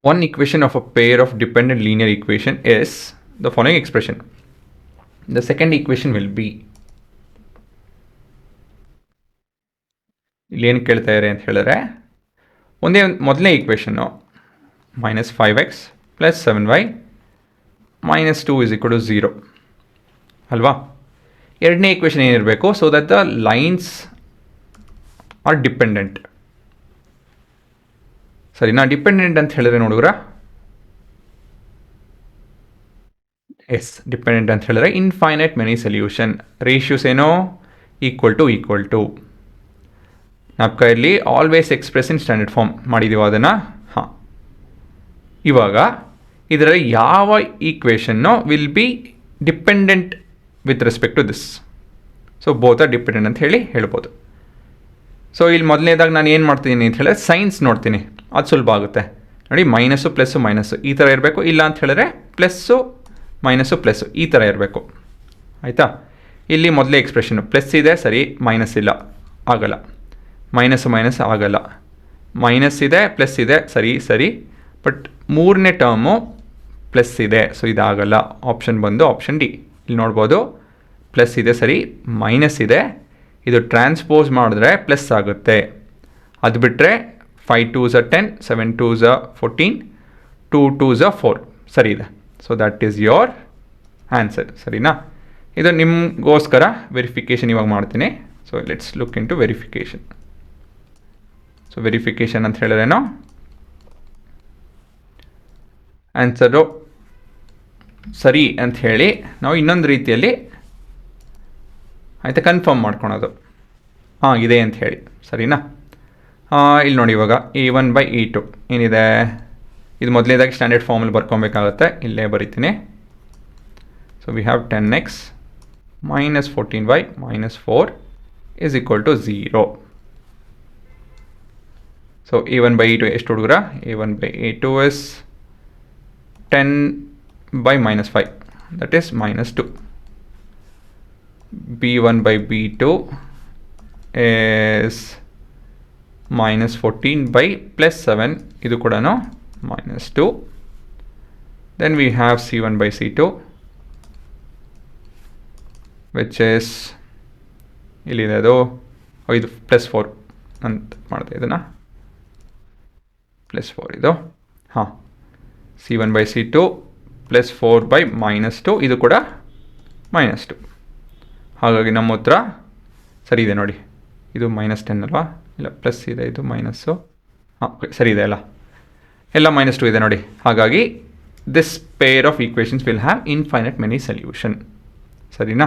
One equation of a pair of dependent linear equation is the following expression. The second equation will be, ಇಲ್ಲಿ ಏನು ಕೇಳ್ತಾ ಇದ್ದಾರೆ ಅಂತ ಹೇಳಿದ್ರೆ, ಮೊದಲನೇ ಈಕ್ವೇಷನ್ನು -5x + 7y - 2 = 0 ಅಲ್ವಾ. ಎರಡನೇ ಈಕ್ವೇಷನ್ ಏನಿರಬೇಕು, so that the lines are dependent. ಸರಿನಾ? ಡಿಪೆಂಡೆಂಟ್ ಅಂತ ಹೇಳಿದ್ರೆ ನೋಡಿದ್ರ, ಎಸ್, ಡಿಪೆಂಡೆಂಟ್ ಅಂತ ಹೇಳಿದ್ರೆ ಇನ್ಫೈನೈಟ್ ಮೆನಿ ಸೊಲ್ಯೂಷನ್, ರೇಷಿಯೋಸ್ ಏನೋ ಈಕ್ವಲ್ ಟು ನಾವು ಕೈಯಲ್ಲಿ always express in standard form ಮಾಡಿದ್ದೀವಿ ಅದನ್ನು. ಹಾಂ, ಇವಾಗ ಇದರಲ್ಲಿ ಯಾವ ಈಕ್ವೇಷನ್ನು will be dependent with respect to this. So both are dependent ಅಂತ ಹೇಳ್ಬೋದು. ಸೊ ಇಲ್ಲಿ ಮೊದಲನೇದಾಗಿ ನಾನು ಏನು ಮಾಡ್ತೀನಿ ಅಂತ ಹೇಳಿದ್ರೆ ಸೈನ್ಸ್ ನೋಡ್ತೀನಿ, ಅದು ಸುಲಭ ಆಗುತ್ತೆ ನೋಡಿ. ಮೈನಸ್ಸು ಪ್ಲಸ್ಸು ಮೈನಸ್ಸು ಈ ಥರ ಇರಬೇಕು, ಇಲ್ಲ ಅಂತ ಹೇಳಿದ್ರೆ ಪ್ಲಸ್ಸು ಮೈನಸ್ಸು ಪ್ಲಸ್ಸು ಈ ಥರ ಇರಬೇಕು. ಆಯಿತಾ? ಇಲ್ಲಿ ಮೊದಲೇ ಎಕ್ಸ್ಪ್ರೆಷನ್ನು ಪ್ಲಸ್ ಇದೆ, ಸರಿ, ಮೈನಸ್ ಇಲ್ಲ, ಆಗಲ್ಲ. ಮೈನಸ್ ಆಗಲ್ಲ, ಮೈನಸ್ ಇದೆ, ಪ್ಲಸ್ ಇದೆ, ಸರಿ. ಬಟ್ ಮೂರನೇ ಟರ್ಮು ಪ್ಲಸ್ ಇದೆ, ಸೊ ಇದಾಗಲ್ಲ. ಆಪ್ಷನ್ ಬಂದು ಆಪ್ಷನ್ ಡಿ. ಇಲ್ಲಿ ನೋಡ್ಬೋದು, ಪ್ಲಸ್ ಇದೆ, ಸರಿ, ಮೈನಸ್ ಇದೆ, ಇದು ಟ್ರಾನ್ಸ್ಪೋಸ್ ಮಾಡಿದ್ರೆ ಪ್ಲಸ್ ಆಗುತ್ತೆ. ಅದು ಬಿಟ್ಟರೆ 5 2s are 10, 7 2s are 14, 2 2s are 4 ಸರಿ ಇದೆ. So that is your answer. ಸರಿನಾ? ಇದು ನಿಮಗೋಸ್ಕರ ವೆರಿಫಿಕೇಷನ್ ಇವಾಗ ಮಾಡ್ತೀನಿ. So let's look into verification. So verification ಅಂತ ಹೇಳಿದ್ರೇನು, ಆನ್ಸರು ಸರಿ ಅಂತ ಹೇಳಿ ನಾವು ಇನ್ನೊಂದು ರೀತಿಯಲ್ಲಿ ಆಯಿತಾ ಕನ್ಫರ್ಮ್ ಮಾಡ್ಕೊಳೋದು. ಹಾಂ, ಇದೆ ಅಂತ ಹೇಳಿ. ಸರಿನಾ? ಇಲ್ಲಿ ನೋಡಿ, ಇವಾಗ a1/a2 ಏನಿದೆ, ಇದು ಮೊದಲನೇದಾಗಿ ಸ್ಟ್ಯಾಂಡರ್ಡ್ ಫಾರ್ಮಲ್ಲಿ ಬರ್ಕೊಬೇಕಾಗುತ್ತೆ. ಇಲ್ಲೇ ಬರಿತೀನಿ. So we have 10x - 14y - 4 = 0. So a1/a2 ಎಷ್ಟು ಹುಡುಗರ? a1/a2 is 10/-5, that is -2. b1/b2 is -14/+7, ಇದು ಕೂಡ -2. then we have c1/c2 which is ಇಲ್ಲಿದೆ, ಅದು ಇದು +4 ಅಂತ ಮಾಡಿದೆ, ಇದನ್ನು +4 ಇದು. ಹಾಂ, c1/c2 +4/-2, ಇದು ಕೂಡ -2. ಹಾಗಾಗಿ ನಮ್ಮ ಉತ್ತರ ಸರಿ ಇದೆ ನೋಡಿ. ಇದು -10 ಅಲ್ವಾ? ಇಲ್ಲ, ಪ್ಲಸ್ ಇದೆ, ಇದು ಮೈನಸ್ಸು. ಹಾಂ, ಸರಿ ಇದೆ ಅಲ್ಲ, ಎಲ್ಲ -2 ಇದೆ ನೋಡಿ. ಹಾಗಾಗಿ this pair of equations will have infinite many solution. ಸರಿನಾ?